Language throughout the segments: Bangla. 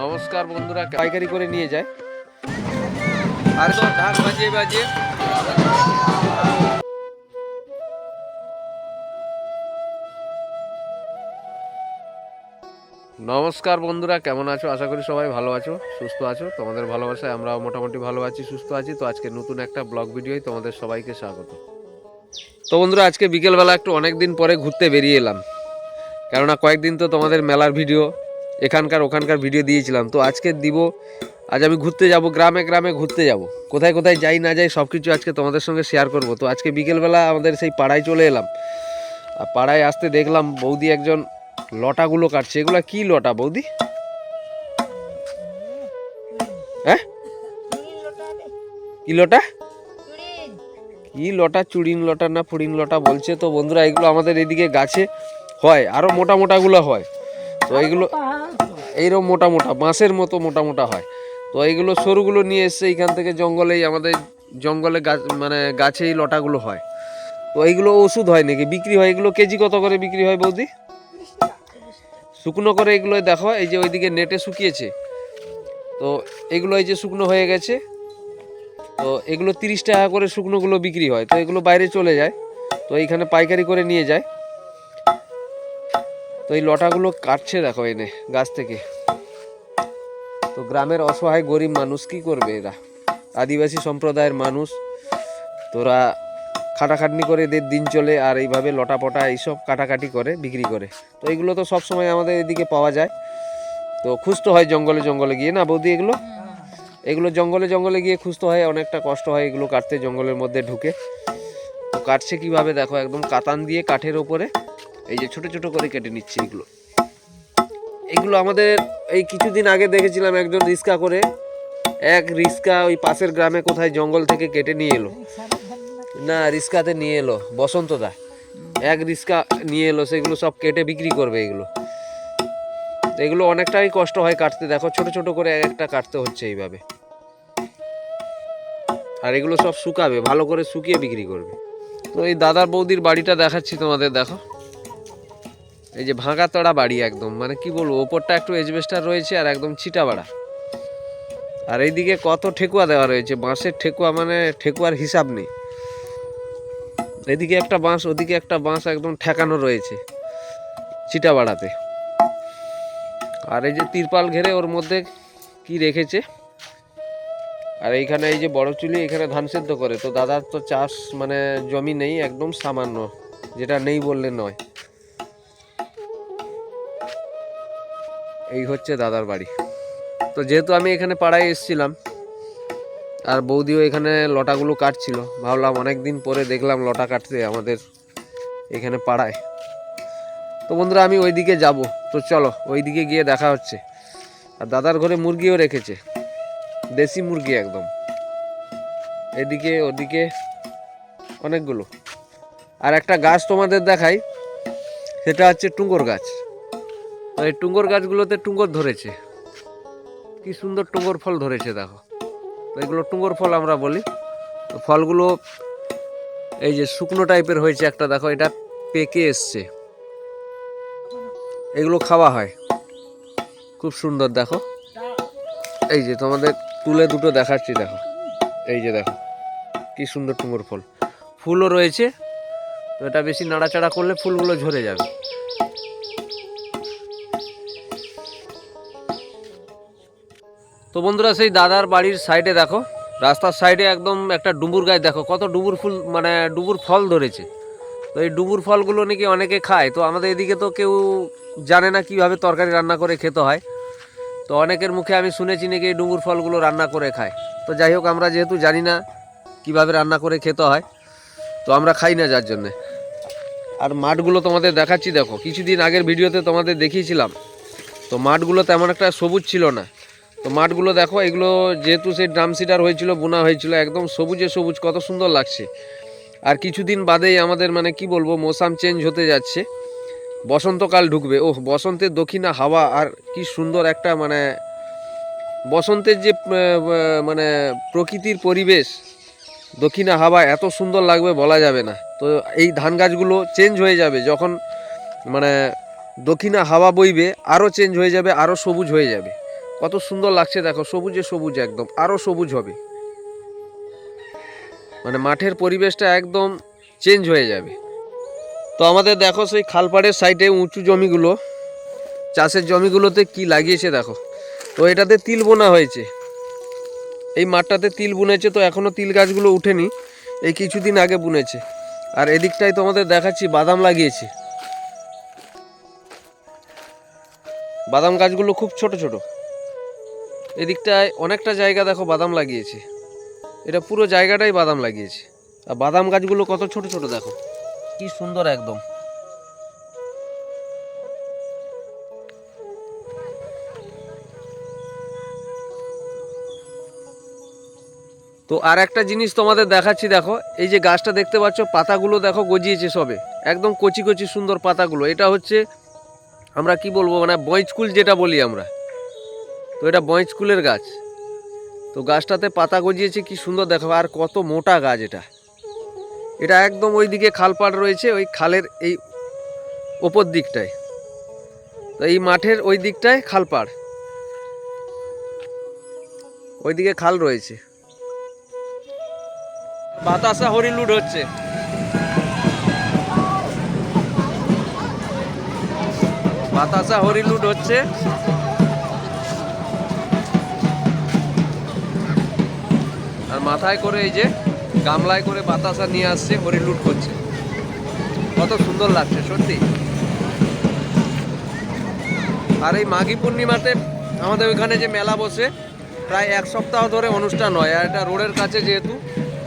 নমস্কার বন্ধুরা, পাইকারি করে নিয়ে যায় আর তো ঢাক বাজিয়ে বাজিয়ে। নমস্কার বন্ধুরা, কেমন আছো? আশা করি সবাই ভালো আছো, সুস্থ আছো। তোমাদের ভালোবাসায় আমরাও মোটামুটি ভালো আছি, সুস্থ আছি। তো আজকে নতুন একটা ব্লগ ভিডিওয় তোমাদের সবাইকে স্বাগত। তো বন্ধুরা, আজকে বিকেলবেলা একটু অনেক দিন পরে ঘুরতে বেরিয়ে এলাম, কেননা কয়েকদিন তো তোমাদের মেলার ভিডিও এখানকার ওখানকার ভিডিও দিয়েছিলাম। তো আজকে দিব। আজ আমি ঘুরতে যাব, গ্রামে গ্রামে ঘুরতে যাব। কোথায় কোথায় যাই না যাই সব কিছু আজকে তোমাদের সঙ্গে শেয়ার করব। তো আজকে বিকেলবেলা আমাদের সেই পাড়ায় চলে এলাম। আর পাড়ায় আসতে দেখলাম বৌদি একজন লটাগুলো কাটছে। এগুলো কি লটা বৌদি? হ্যাঁ, কি লটা? কি লটা? চুড়িন লটা না ফুড়িন লটা বলছে। তো বন্ধুরা, এগুলো আমাদের এদিকে গাছে হয়, আরও মোটা মোটাগুলো হয়। তো এইগুলো এইরকম মোটা মোটা বাঁশের মতো মোটা মোটা হয়। তো এইগুলো সরুগুলো নিয়ে এসছে এইখান থেকে, জঙ্গলেই আমাদের জঙ্গলে গাছ মানে গাছেই লটাগুলো হয়। তো এইগুলো ওষুধ হয় নাকি, বিক্রি হয়? এগুলো কেজি কত করে বিক্রি হয় বৌদি? শুকনো করে এগুলো দেখো, এই যে ওইদিকে নেটে শুকিয়েছে। তো এগুলো এই যে শুকনো হয়ে গেছে। তো এগুলো 30 টাকা করে শুকনোগুলো বিক্রি হয়। তো এগুলো বাইরে চলে যায়, তো এইখানে পাইকারি করে নিয়ে যায়। তো এই লটাগুলো কাটছে দেখো এনে গাছ থেকে। তো গ্রামের অসহায় গরিব মানুষ কি করবে? এরা আদিবাসী সম্প্রদায়ের মানুষ, তোরা খাটাখাটনি করে এদের দিন চলে, আর এইভাবে লটা পটা এইসব কাটাকাটি করে বিক্রি করে। তো এগুলো তো সব সময় আমাদের এদিকে পাওয়া যায়। তো খুঁজতে হয় জঙ্গলে জঙ্গলে গিয়ে, না বৌদি? এগুলো এগুলো জঙ্গলে জঙ্গলে গিয়ে খুঁজতে হয়, অনেকটা কষ্ট হয় এগুলো কাটতে জঙ্গলের মধ্যে ঢুকে। তো কাটছে কিভাবে দেখো, একদম কাতান দিয়ে কাঠের ওপরে এই যে ছোট ছোট করে কেটে নিচ্ছে এগুলো। এগুলো আমাদের এই কিছুদিন আগে দেখেছিলাম একজন রিক্সা করে, এক রিক্সা ওই পাশের গ্রামে কোথায় জঙ্গল থেকে কেটে নিয়ে এলো। না, রিক্সাতে নিয়ে এলো বসন্তদা, এক রিক্সা নিয়ে এলো, সেগুলো সব কেটে বিক্রি করবে এগুলো। এগুলো অনেকটাই কষ্ট হয় কাটতে, দেখো ছোট ছোট করে এক একটা কাটতে হচ্ছে এইভাবে। আর এগুলো সব শুকাবে, ভালো করে শুকিয়ে বিক্রি করবে। তো এই দাদার বৌদির বাড়িটা দেখাচ্ছি তোমাদের, দেখো এই যে ভাঙাতড়া বাড়ি একদম, মানে কি বলবো, ওপরটা একটু এজবেস্টার রয়েছে আর একদম ছিটাবাড়া। আর এইদিকে কত ঠেকুয়া দেওয়া রয়েছে, বাঁশের ঠেকুয়া, মানে ঠেকুয়ার হিসাব নেই। এদিকে একটা বাঁশ, ওদিকে একটা বাঁশ, একদম ঠেকানো রয়েছে ছিটাবাড়াতে। আর এই যে তিরপাল ঘেরে ওর মধ্যে কি রেখেছে। আর এইখানে এই যে বড় চুলি, এখানে ধান সেদ্ধ করে। তো দাদার তো চাষ মানে জমি নেই, একদম সামান্য, যেটা নেই বললে নয়। এই হচ্ছে দাদার বাড়ি। তো যেহেতু আমি এখানে পাড়ায় এসেছিলাম, আর বৌদিও এখানে লটাগুলো কাটছিল, ভাবলাম অনেক দিন পরে দেখলাম লটা কাটতে আমাদের এখানে পাড়ায়। তো বন্ধুরা, আমি ওইদিকে যাব, তো চলো ওইদিকে গিয়ে দেখা হচ্ছে। আর দাদার ঘরে মুরগিও রেখেছে, দেশি মুরগি একদম, এদিকে ওদিকে অনেকগুলো। আর একটা গাছ তোমাদের দেখাই, সেটা হচ্ছে টুঙ্গর গাছ। তো এই টুঙ্গর গাছগুলোতে টুঙ্গর ধরেছে, কি সুন্দর টুঙ্গর ফল ধরেছে দেখো। তো এগুলো টুঙ্গর ফল আমরা বলি। তো ফলগুলো এই যে শুকনো টাইপের হয়েছে একটা, দেখো এটা পেকে এসছে, এগুলো খাওয়া হয়, খুব সুন্দর দেখো। এই যে তোমাদের তুলে দুটো দেখাচ্ছি, দেখো এই যে দেখো কি সুন্দর টুঙ্গর ফল, ফুলও রয়েছে। তো এটা বেশি নাড়াচাড়া করলে ফুলগুলো ঝরে যাবে। তো বন্ধুরা, সেই দাদার বাড়ির সাইডে দেখো, রাস্তার সাইডে একদম একটা ডুমুর গাছ, দেখো কত ডুমুর ফুল, মানে ডুমুর ফল ধরেছে। তো এই ডুমুর ফলগুলো নাকি অনেকে খায়। তো আমাদের এদিকে তো কেউ জানে না কিভাবে তরকারি রান্না করে খেতে হয়। তো অনেকের মুখে আমি শুনেছি নাকি এই ডুমুর ফলগুলো রান্না করে খায়। তো যাই হোক, আমরা যেহেতু জানি না কিভাবে রান্না করে খেতে হয়, তো আমরা খাই না যার জন্যে। আর মাঠগুলো তোমাদের দেখাচ্ছি, দেখো কিছুদিন আগের ভিডিওতে তোমাদের দেখিয়েছিলাম, তো মাঠগুলো তেমন একটা সবুজ ছিল না। তো মাঠগুলো দেখো, এগুলো যেহেতু সেই ড্রাম সিডার হয়েছিল, বোনা হয়েছিল, একদম সবুজে সবুজ, কত সুন্দর লাগছে। আর কিছুদিন বাদেই আমাদের মানে কি বলবো, মৌসাম চেঞ্জ হতে যাচ্ছে, বসন্তকাল ঢুকবে। ওহ, বসন্তের দক্ষিণা হাওয়া, আর কি সুন্দর একটা মানে বসন্তের যে মানে প্রকৃতির পরিবেশ, দক্ষিণা হাওয়া এত সুন্দর লাগবে বলা যাবে না। তো এই ধান গাছগুলো চেঞ্জ হয়ে যাবে যখন মানে দক্ষিণা হাওয়া বইবে, আরও চেঞ্জ হয়ে যাবে, আরও সবুজ হয়ে যাবে। কত সুন্দর লাগছে দেখো, সবুজে সবুজ, একদম আরও সবুজ হবে, মানে মাঠের পরিবেশটা একদম চেঞ্জ হয়ে যাবে। তো আমাদের দেখো সেই খালপাড়ের সাইডে উঁচু জমিগুলো, চাষের জমিগুলোতে কি লাগিয়েছে দেখো। তো এটাতে তিল বোনা হয়েছে, এই মাঠটাতে তিল বুনেছে। তো এখনও তিল গাছগুলো উঠেনি, এই কিছুদিন আগে বুনেছে। আর এদিকটায় তোমাদের দেখাচ্ছি বাদাম লাগিয়েছে, বাদাম গাছগুলো খুব ছোট ছোট। এদিকটায় অনেকটা জায়গা দেখো বাদাম লাগিয়েছে, এটা পুরো জায়গাটাই বাদাম লাগিয়েছে। আর বাদাম গাছগুলো কত ছোট ছোট দেখো, কি সুন্দর একদম। তো আর একটা জিনিস তোমাদের দেখাচ্ছি দেখো, এই যে গাছটা দেখতে পাচ্ছ, পাতাগুলো দেখো গজিয়েছে সবে, একদম কচি কচি সুন্দর পাতাগুলো। এটা হচ্ছে আমরা কি বলবো, মানে বইচকুল যেটা বলি আমরা, তো এটা বইচকুলের গাছ। তো গাছটাতে পাতা গজিয়েছে কি সুন্দর দেখো, আর কত মোটা গাছ এটা। এটা একদম ওইদিকে খালপাড় রয়েছে, ওই খালের এই ওপর দিকটায়। তো এই মাঠের ওই দিকটায় খালপাড়, ওইদিকে খাল রয়েছে। বাতাসা হরিলুড হচ্ছে, বাতাসা হরিলুড হচ্ছে। আর মাথায় করে এই যে গামলায় করে বাতাসা নিয়ে আসছে, হরিলুড করছে। কত সুন্দর লাগছে সত্যি। আর এই মাঘী পূর্ণিমাতে আমাদের ওইখানে যে মেলা বসে, প্রায় এক সপ্তাহ ধরে অনুষ্ঠান হয়। আর এটা রোডের কাছে যেহেতু,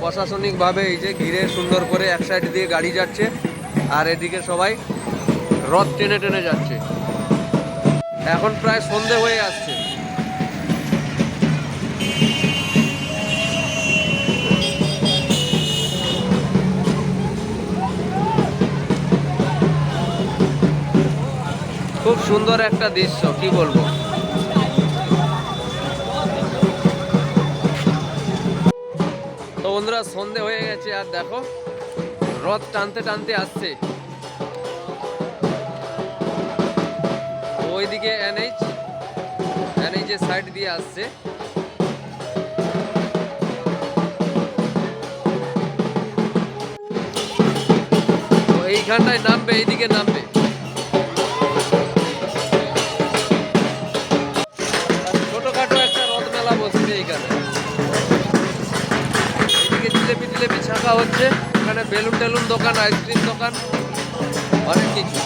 প্রশাসনিকভাবে এই যে ঘিরে সুন্দর করে এক সাইড দিয়ে গাড়ি যাচ্ছে, আর এদিকে সবাই রথ টেনে টেনে যাচ্ছে। এখন প্রায় সন্ধে হয়ে আসছে। খুব সুন্দর একটা দৃশ্য, কি বলবো। তো বন্ধুরা, সন্ধে হয়ে গেছে, আর দেখো রথ টানতে টানতে আসছে। ওইদিকে এনএইচের সাইড দিয়ে আসছে। তো এইখানটায় নামবে, এইদিকে নামবে। ছোটখাটো একটা রথ মেলা বসছে এইখানে। এদিকে জিলেপি টিলেপি ছাকা হচ্ছে, এখানে বেলুন টেলুন দোকান, আইসক্রিম দোকান, অনেক কিছু।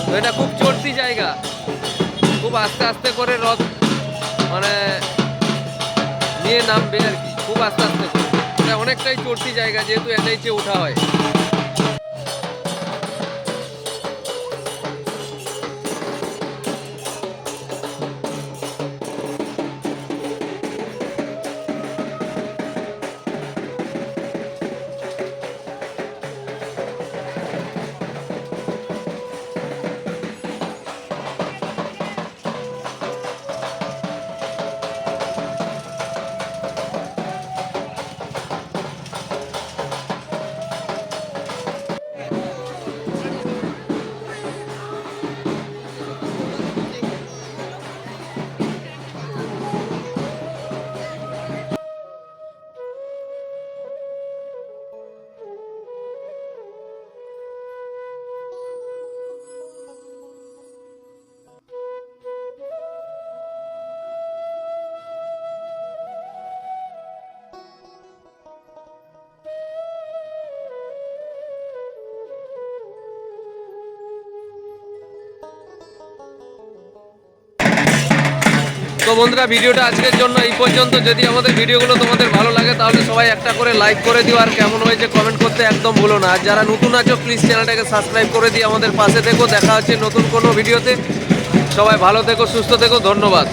তো এটা খুব চড়তি জায়গা, খুব আস্তে আস্তে করে রথ মানে নিয়ে নামবে আর কি, খুব আস্তে আস্তে করে। এটা অনেকটাই চড়তি জায়গা, যেহেতু এনএইচে ওঠা হয়। তো বন্ধুরা, ভিডিওটা আজকের জন্য এই পর্যন্ত। যদি আমাদের ভিডিওগুলো তোমাদের ভালো লাগে তাহলে সবাই একটা করে লাইক করে দিও, আর কেমন হয়েছে কমেন্ট করতে একদম ভুলো না। আর যারা নতুন আছো প্লিজ চ্যানেলটাকে সাবস্ক্রাইব করে দিয়ে আমাদের পাশে থেকো। দেখা হচ্ছে নতুন কোনো ভিডিওতে। সবাই ভালো থেকো, সুস্থ থেকো, ধন্যবাদ।